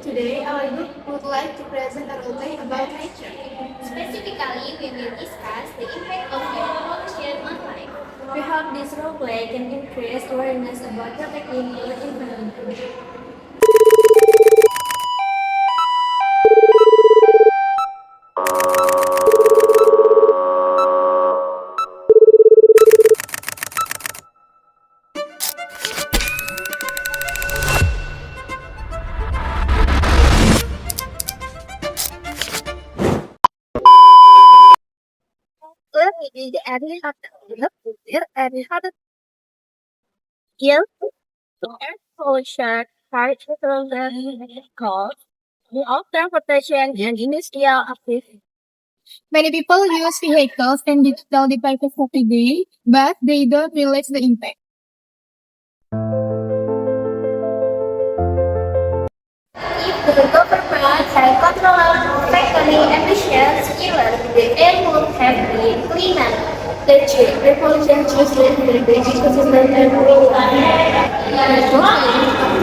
Today, our group would like to present a roleplay about nature. Specifically, we will discuss the impact of air pollution on life. We hope this roleplay can increase awareness about protecting our environment. The area of the area of the air pollution particularly cause the of transportation and industrial activity. Many people use vehicles and digital devices every day, but they don't realize the impact. If the government had controlled factory emissions, even the air would have been cleaner. The pollution changes the ecosystem and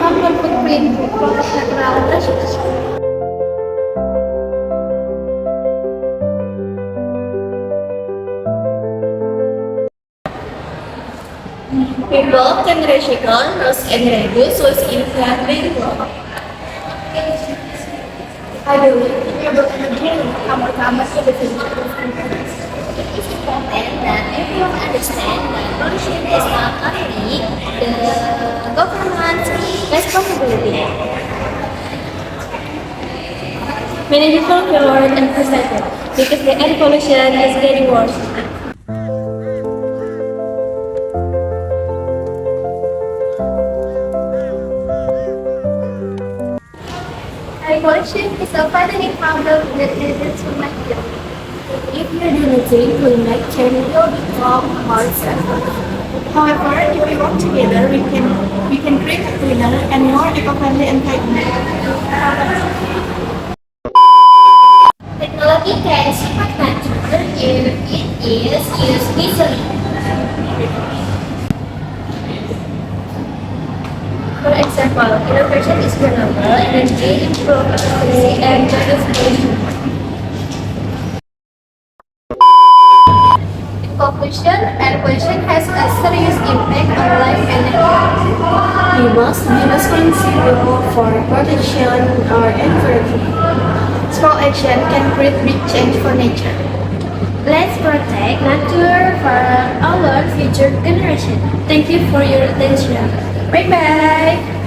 carbon footprint for natural resources. People can recycle, and reduce waste in very well. Aduh, ini benar-benar kamar-kamar sih betul. It is important that everyone understand that pollution is not only the government's responsibility. Many people feel worried and frustrated because the air pollution is getting worse. Air pollution is a fattening problem that leads to material. If you do nothing, climate change will become harder. However, if we work together, we can create a cleaner and more eco-friendly environment. Technology can support nature if it is used wisely. For example, innovation is renewable energy, improve efficiency, and manufacturing. In conclusion, air pollution has a serious impact on life and health. We must be responsible for protection our environment. Small action can create big change for nature. Let's protect nature for our future generation. Thank you for your attention. Bye bye.